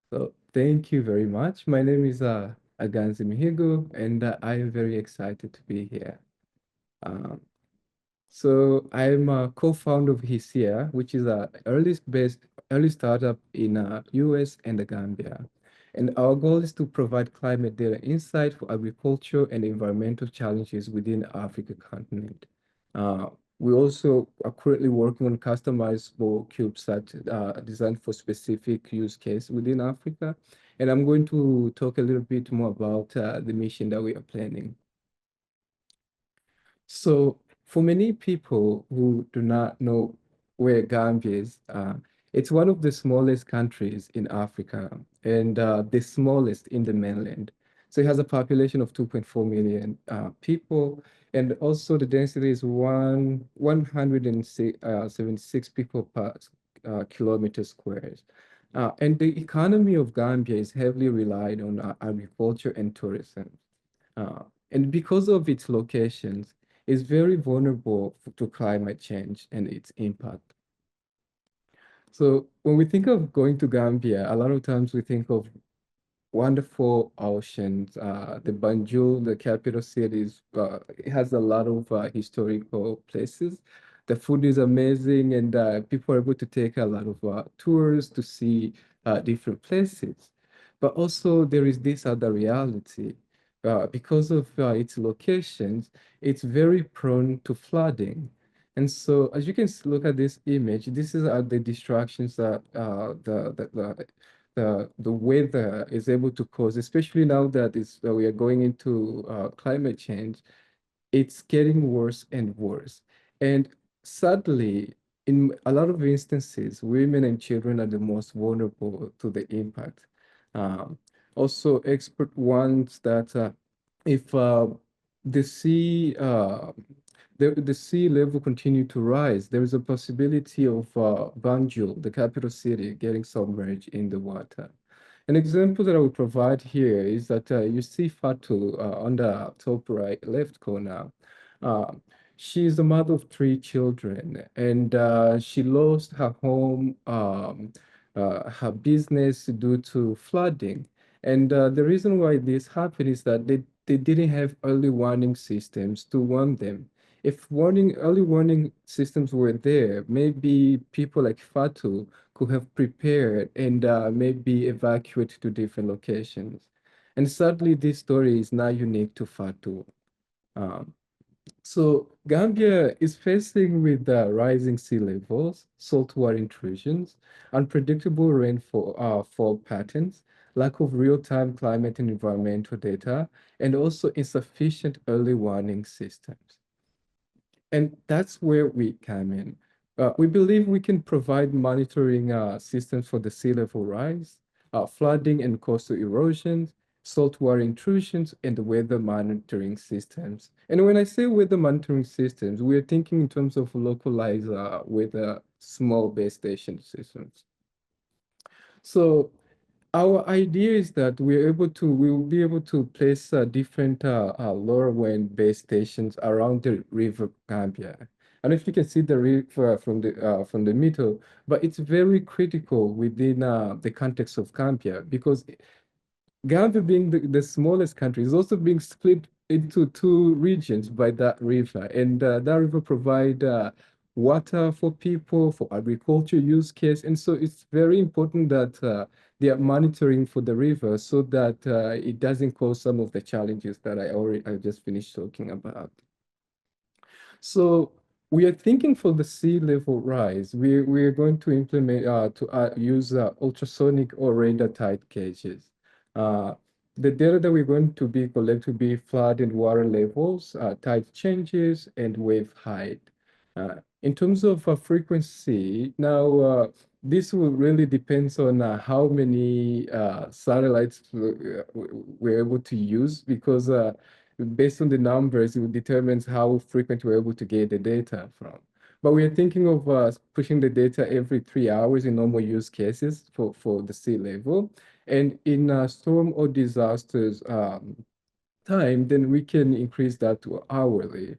So thank you very much. My name is Aganze Mihigo, and I am very excited to be here. Um, so I'm a co-founder of Hisia, which is a early startup in US and the Gambia. And our goal is to provide climate data insight for agriculture and environmental challenges within the Africa continent. Uh, we also are currently working on customizable CubeSat designed for specific use case within Africa. And I'm going to talk a little bit more about the mission that we are planning. So, for many people who do not know where Gambia is, it's one of the smallest countries in Africa and the smallest in the mainland. So, it has a population of 2.4 million people, and also the density is 176 people per kilometer squares. And the economy of Gambia is heavily relied on agriculture and tourism. Uh, and because of its locations, it's very vulnerable to climate change and its impact. So when we think of going to Gambia, a lot of times we think of wonderful oceans. The Banjul, the capital cities, it has a lot of historical places. The food is amazing, and people are able to take a lot of tours to see different places. But also, there is this other reality. Because of its locations, it's very prone to flooding. And so, as you can look at this image, this is the distractions that the weather is able to cause, especially now that we are going into climate change. It's getting worse and worse. And sadly, in a lot of instances, women and children are the most vulnerable to the impact. Um, Also, expert warns that if the sea the sea level continue to rise, there is a possibility of Banjul, the capital city, getting submerged in the water. An example that I would provide here is that you see Fatu on the top right, left corner. Uh, she is the mother of three children, and she lost her home, her business due to flooding. And the reason why this happened is that they didn't have early warning systems to warn them. If early warning systems were there, maybe people like Fatu could have prepared and maybe evacuate to different locations. And sadly, this story is not unique to Fatu. Um, so Gambia is facing with rising sea levels, saltwater intrusions, unpredictable rainfall fall patterns, lack of real-time climate and environmental data, and also insufficient early warning systems. And that's where we come in. We believe we can provide monitoring systems for the sea level rise, flooding and coastal erosions, saltwater intrusions, and the weather monitoring systems. And when I say weather monitoring systems, we're thinking in terms of localized weather small base station systems. So our idea is that we will be able to place different lower wind base stations around the river Gambia. And if you can see the river from the middle, but it's very critical within the context of Gambia because Gambia being the smallest country is also being split into two regions by that river, and that river provide water for people for agriculture use case, and so it's very important that they are monitoring for the river so that it doesn't cause some of the challenges that I just finished talking about. So we are thinking for the sea level rise, we're going to implement use ultrasonic or radar tide gauges. Uh, the data that we're going to be collect will be flood and water levels, tide changes, and wave height. In terms of frequency, now this will really depends on how many satellites we're able to use because based on the numbers, it determines how frequent we're able to get the data from. But we are thinking of pushing the data every 3 hours in normal use cases for the sea level. And in storm or disasters time, then we can increase that to hourly.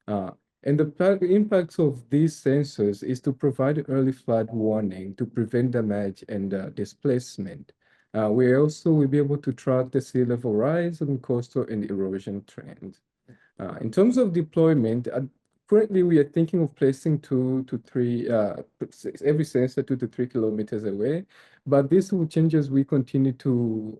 Uh, and the impacts of these sensors is to provide early flood warning to prevent damage and displacement. We also will be able to track the sea level rise and coastal and erosion trends. In terms of deployment, currently we are thinking of placing 2 to 3, every sensor 2 to 3 kilometers away, but this will change as we continue to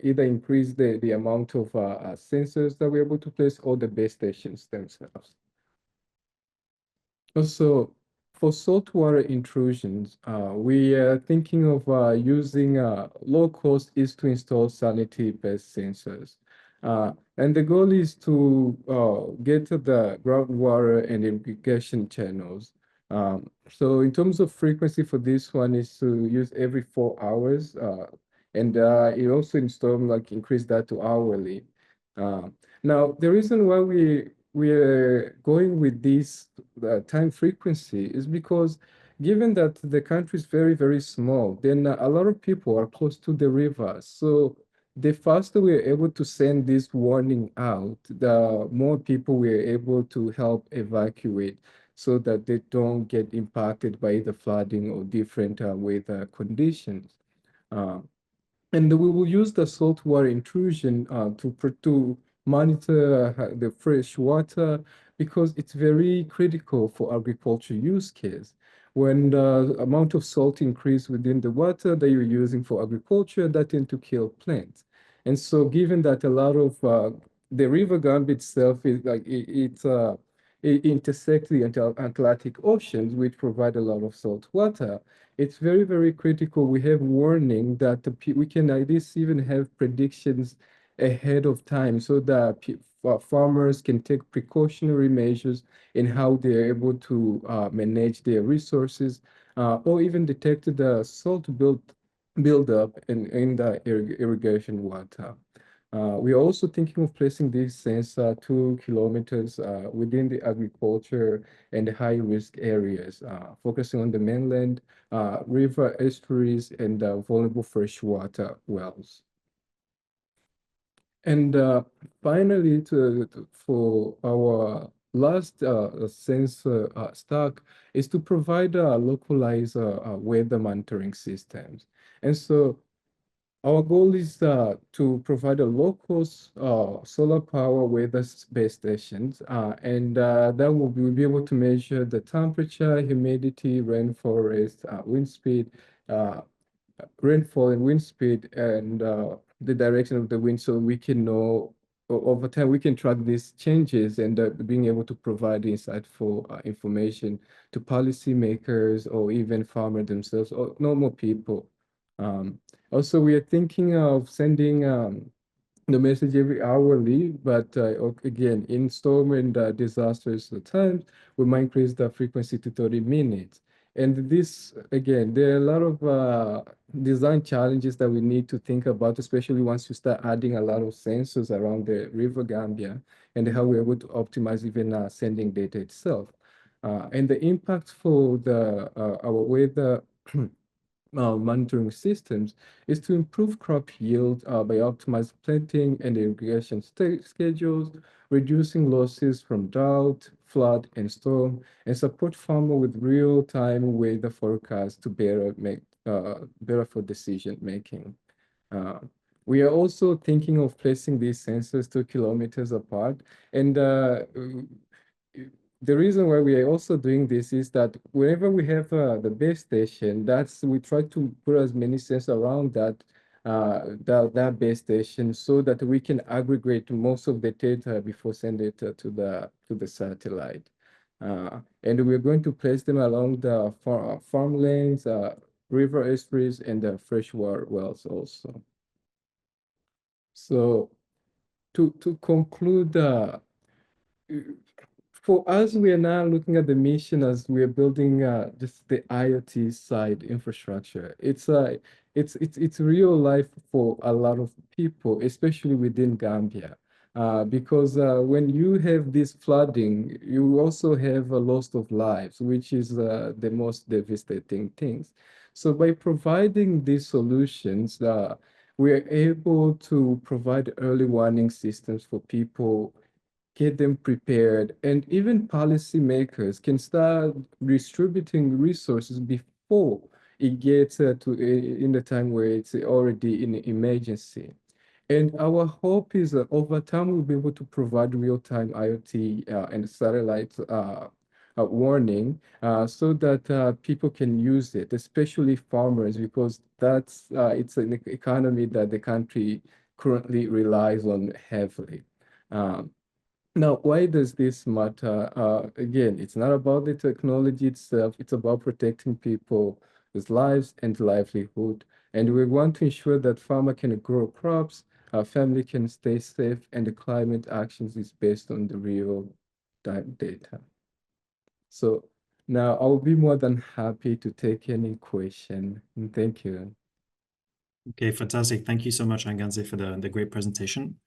either increase the amount of sensors that we're able to place or the base stations themselves. Also, for saltwater intrusions, we are thinking of using low-cost is to install salinity-based sensors. And the goal is to get to the groundwater and irrigation channels. So in terms of frequency for this one is to use every 4 hours. And it also install, like increase that to hourly. Now, the reason why we're going with this time frequency is because given that the country is very, very small, then a lot of people are close to the river. So the faster we're able to send this warning out, the more people we're able to help evacuate so that they don't get impacted by the flooding or different weather conditions. Uh, and we will use the saltwater intrusion to monitor the fresh water because it's very critical for agriculture use case. When the amount of salt increase within the water that you're using for agriculture, that tend to kill plants. And so given that a lot of the river Gambia itself is like it intersects the Atlantic Oceans, which provide a lot of salt water, it's very, very critical. We have warning that we can at least even have predictions ahead of time so that farmers can take precautionary measures in how they're able to manage their resources or even detect the salt build up in the irrigation water. We are also thinking of placing this sensor 2 kilometers within the agriculture and high-risk areas, focusing on the mainland, river estuaries, and vulnerable freshwater wells. And finally, for our last sensor stack is to provide localized weather monitoring systems. And so our goal is to provide a low-cost solar power weather base stations, and that we'll be able to measure the temperature, humidity, wind speed, uh, rainfall and wind speed, and the direction of the wind, so we can know over time we can track these changes and being able to provide insightful information to policymakers or even farmers themselves or normal people. Also, we are thinking of sending the message every hourly, but again, in storm and disasters times, we might increase the frequency to 30 minutes. And this, again, there are a lot of design challenges that we need to think about, especially once you start adding a lot of sensors around the River Gambia and how we're able to optimize even sending data itself. And the impact for our weather monitoring systems is to improve crop yield by optimizing planting and irrigation schedules, reducing losses from drought, flood, and storm, and support farmer with real-time weather forecasts to better for decision making. Uh, we are also thinking of placing these sensors 2 kilometers apart, and the reason why we are also doing this is that whenever we have the base station, we try to put as many sensors around that base station so that we can aggregate most of the data before sending it to the satellite. And we're going to place them along the farmlands, river estuaries, and the freshwater wells also. So to conclude, for us, we are now looking at the mission as we are building just the IoT side infrastructure. It's real life for a lot of people, especially within Gambia, because when you have this flooding, you also have a loss of lives, which is the most devastating things. So by providing these solutions, we are able to provide early warning systems for people, get them prepared, and even policymakers can start distributing resources before it gets in the time where it's already in emergency. And our hope is that over time, we'll be able to provide real-time IoT and satellite warning so that people can use it, especially farmers, because it's an economy that the country currently relies on heavily. Um, Now, why does this matter? Again, it's not about the technology itself, it's about protecting people's lives and livelihood. And we want to ensure that farmer can grow crops, our family can stay safe, and the climate actions is based on the real time data. So now I'll be more than happy to take any question. And thank you. Okay, fantastic. Thank you so much, Aganze, for the great presentation.